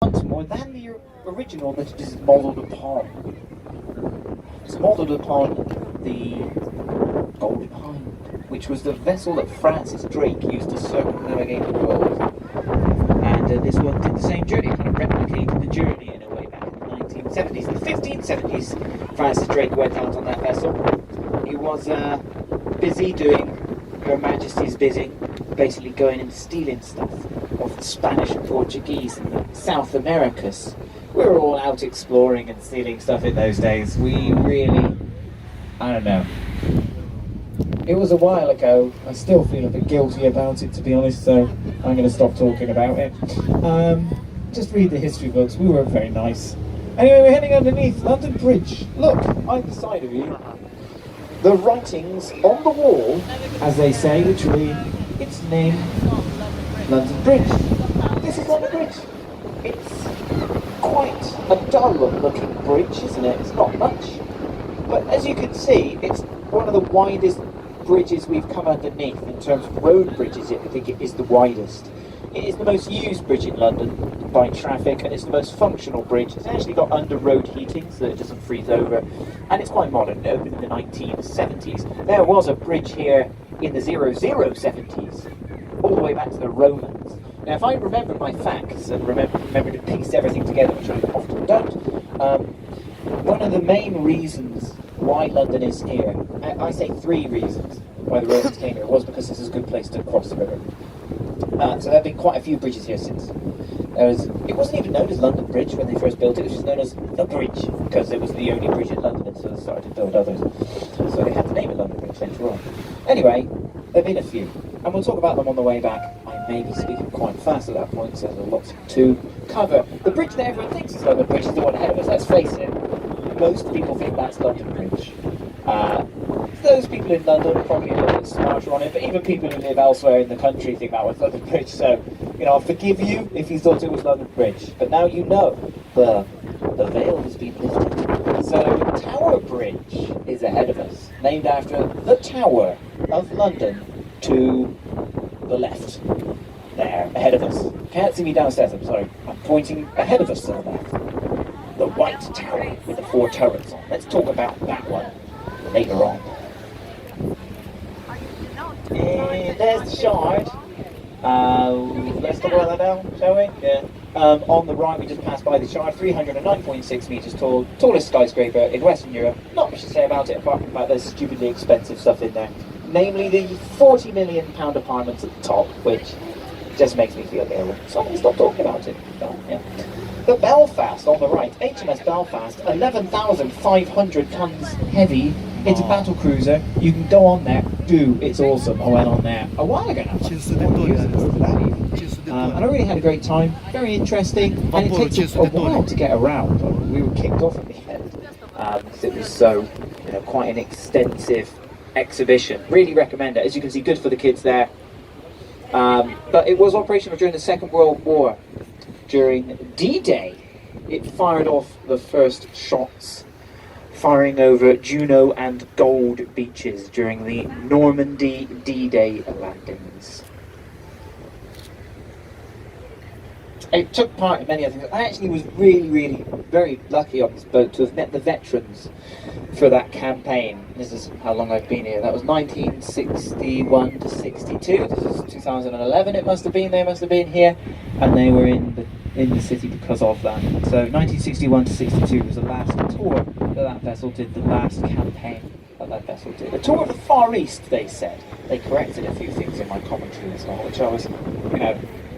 tons more than the original that it is modelled upon. It's modelled upon the Golden Hind, which was the vessel that Francis Drake used to circumnavigate the world. And this one did the same journey, kind of replicated the journey in a way back in the 1970s. The 1570s, Francis Drake went out on that vessel. He was busy doing Her Majesty's bidding, basically going and stealing stuff off the Spanish and Portuguese and the South Americas. We were all out exploring and stealing stuff in those days. We really, I don't know. It was a while ago. I still feel a bit guilty about it, to be honest, so I'm going to stop talking about it. Just read the history books. We were very nice. Anyway, we're heading underneath London Bridge. Look, either side of you. The writings on the wall, as they say, which read, its name, London Bridge. This is London Bridge. It's quite a dull-looking bridge, isn't it? It's not much. But as you can see, it's one of the widest bridges we've come underneath. In terms of road bridges, I think it is the widest. It is the most used bridge in London by traffic, and it's the most functional bridge. It's actually got under-road heating so that it doesn't freeze over, and it's quite modern. It opened in the 1970s. There was a bridge here in the 0070s, all the way back to the Romans. Now, if I remember my facts and remember to piece everything together, which I often don't, one of the main reasons why London is here, I say 3 reasons why the Romans came here, was because this is a good place to cross the river. So there have been quite a few bridges here since. It wasn't even known as London Bridge when they first built it. It was just known as the Bridge, because it was the only bridge in London, and so they started to build others. So they had to name it London Bridge later on. Anyway, there have been a few, and we'll talk about them on the way back. I may be speaking quite fast at that point, so there's a lot to cover. The bridge that everyone thinks is London Bridge is the one ahead of us, let's face it. Most people think that's London Bridge. Those people in London are probably a little bit smarter on it, but even people who live elsewhere in the country think that was London Bridge, so, I'll forgive you if you thought it was London Bridge. But now you know, the veil has been lifted. So, Tower Bridge is ahead of us, named after the Tower of London to the left. There, ahead of us. Can't see me downstairs, I'm sorry. I'm pointing ahead of us to the left. The White Tower with the 4 turrets on. Let's talk about that one later on. And there's the Shard. Let's talk about that now, shall we? Yeah. On the right, we just passed by the Shard, 309.6 metres tall, tallest skyscraper in Western Europe. Not much to say about it, apart from the fact there's stupidly expensive stuff in there. Namely, the £40 million apartments at the top, which just makes me feel ill. So I'm going to stop talking about it. So, yeah. The Belfast on the right, HMS Belfast, 11,500 tons heavy. It's a battle cruiser. You can go on there. It's awesome. I went on there a while ago now. And I really had a great time. Very interesting. And it takes a while to get around. We were kicked off at the end because it was so, quite an extensive exhibition. Really recommend it. As you can see, good for the kids there. But it was operational during the Second World War. During D-Day, it fired off the first shots, firing over Juno and Gold beaches during the Normandy D-Day landings. It took part in many other things. I actually was really very lucky on this boat to have met the veterans for that campaign. This is how long I've been here. That was 1961 to 62. This is 2011 it must have been. They must have been here, and they were in the city because of that. So 1961 to 62 was the last tour that vessel did, the last campaign that vessel did. A tour of the Far East, they said. They corrected a few things in my commentary as well, which I was,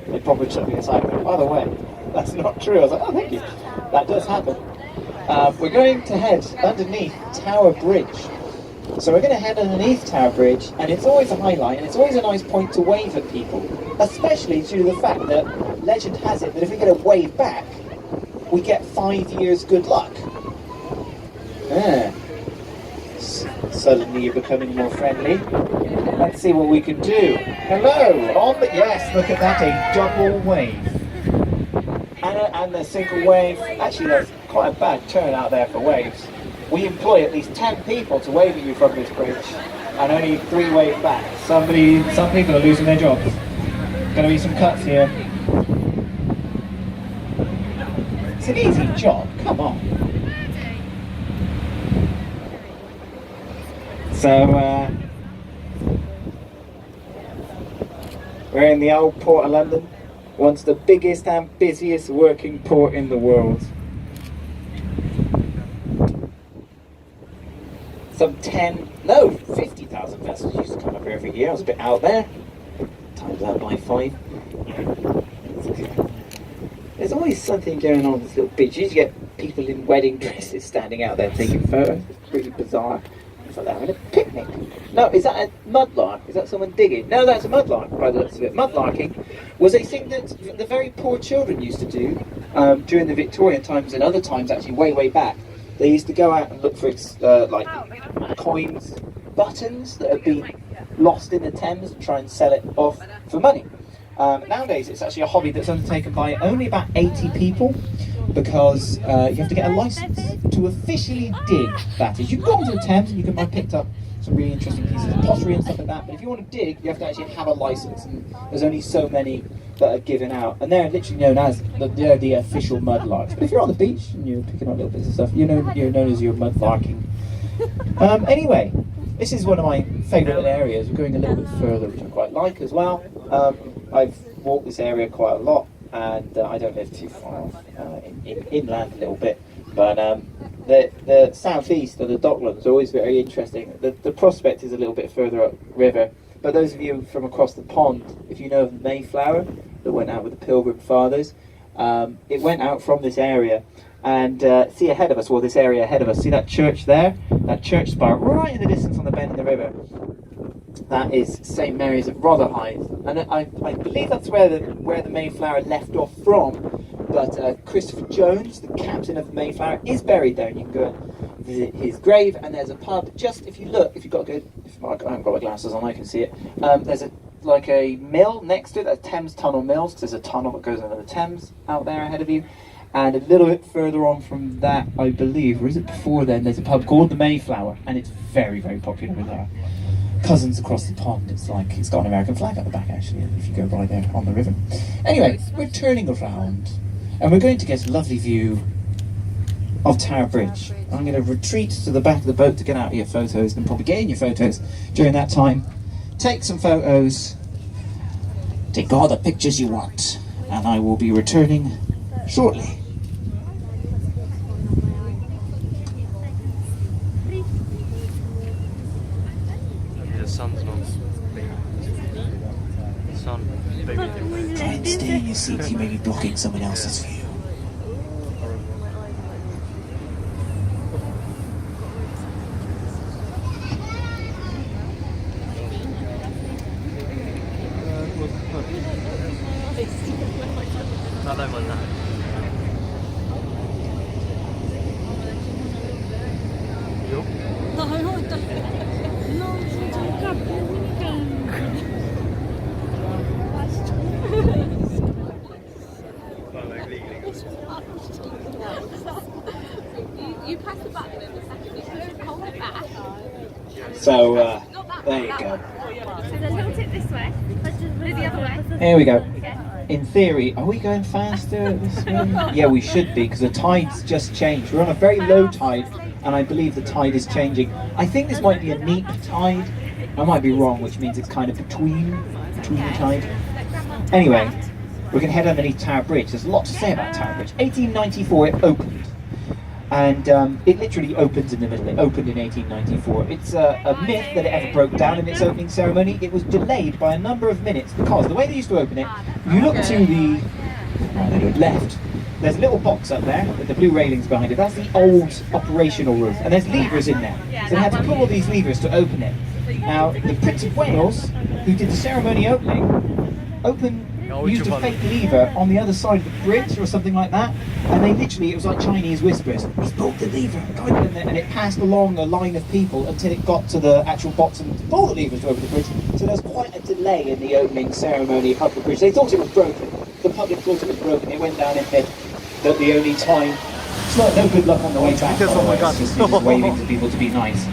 they probably took me aside and went, by the way, that's not true. I was like, oh, thank you. That does happen. We're going to head underneath Tower Bridge. So we're going to head underneath Tower Bridge, and it's always a highlight, and it's always a nice point to wave at people, especially due to the fact that legend has it that if we get a wave back, we get 5 years good luck. Suddenly you're becoming more friendly. Let's see what we can do. Hello! Yes, look at that, a double wave. And a single wave. Actually, there's quite a bad turnout there for waves. We employ at least 10 people to wave at you from this bridge, and only 3 wave back. Some people are losing their jobs. Gonna be some cuts here. It's an easy job, come on. So, we're in the old Port of London, once the biggest and busiest working port in the world. Some 50,000 vessels used to come up here every year. I was a bit out there. Times that by 5. There's always something going on with this little beach. You get people in wedding dresses standing out there taking photos. It's pretty bizarre. It's like they're having a picnic. No, is that a mudlark? Is that someone digging? No, that's a mudlark by the looks of it. Mudlarking was a thing that the very poor children used to do during the Victorian times and other times, actually way back. They used to go out and look for like coins, buttons that had been lost in the Thames and try and sell it off for money. Nowadays it's actually a hobby that's undertaken by only about 80 people, because you have to get a license to officially dig. That is, you can go onto the Thames and you can buy picked up some really interesting pieces of pottery and stuff like that, but if you want to dig you have to actually have a license, and there's only so many that are given out, and they're literally known as the official mudlarks. But if you're on the beach and you're picking up little bits of stuff, you're known as your mudlarking. Anyway, this is one of my favourite areas. We're going a little bit further, which I quite like as well. I've walked this area quite a lot, and I don't live too far off, inland a little bit, but the southeast of the Docklands is always very interesting. The prospect is a little bit further up river, but those of you from across the pond, if you know of the Mayflower that went out with the Pilgrim Fathers, it went out from this area, and see ahead of us, well, this area ahead of us, see that church there, that church spire right in the distance on the bend in the river? That is St Mary's at Rotherhithe, and I believe that's where the Mayflower left off from. But Christopher Jones, the captain of the Mayflower, is buried there, and you can go and visit his grave. And there's a pub. Just if you look, if I haven't got my glasses on, I can see it. There's a mill next to it. That's Thames Tunnel Mills. There's a tunnel that goes under the Thames out there ahead of you. And a little bit further on from that, I believe, or is it before then? There's a pub called the Mayflower, and it's very popular with our cousins across the pond. It's like it's got an American flag at the back, actually, if you go by there on the river. Anyway, we're turning around and we're going to get a lovely view of Tower Bridge. I'm going to retreat to the back of the boat to get out of your photos, and probably get in your photos during that time. Take some photos, take all the pictures you want, and I will be returning shortly. Try and stay in your seats, you may be blocking someone else's view. So, there you go. Here we go. In theory, are we going faster this way? Yeah, we should be, because the tide's just changed. We're on a very low tide, and I believe the tide is changing. I think this might be a neap tide. I might be wrong, which means it's kind of between the tide. Anyway, we're going to head underneath Tower Bridge. There's a lot to say about Tower Bridge. 1894 it opened. And it literally opens in the middle. It opened in 1894. It's a myth that it ever broke down in its opening ceremony. It was delayed by a number of minutes because the way they used to open it, if you look to the left, there's a little box up there with the blue railings behind it. That's the old operational room, and there's levers in there. So they had to pull all these levers to open it. Now, the Prince of Wales, who did the ceremony opening, used a fake lever on the other side of the bridge or something like that, and they literally, it was like Chinese whispers. He pulled the lever, and it passed along a line of people until it got to the actual bottom to pull the levers over the bridge. So there's quite a delay in the opening ceremony of the bridge. They thought it was broken. The public thought it was broken. It went down in myth that the only time. It's not no good luck on the way back. It's just waving to people to be nice.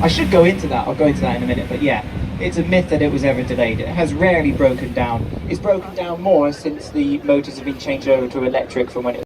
I should go into that. I'll go into that in a minute. But yeah. It's a myth that it was ever delayed. It has rarely broken down. It's broken down more since the motors have been changed over to electric from when it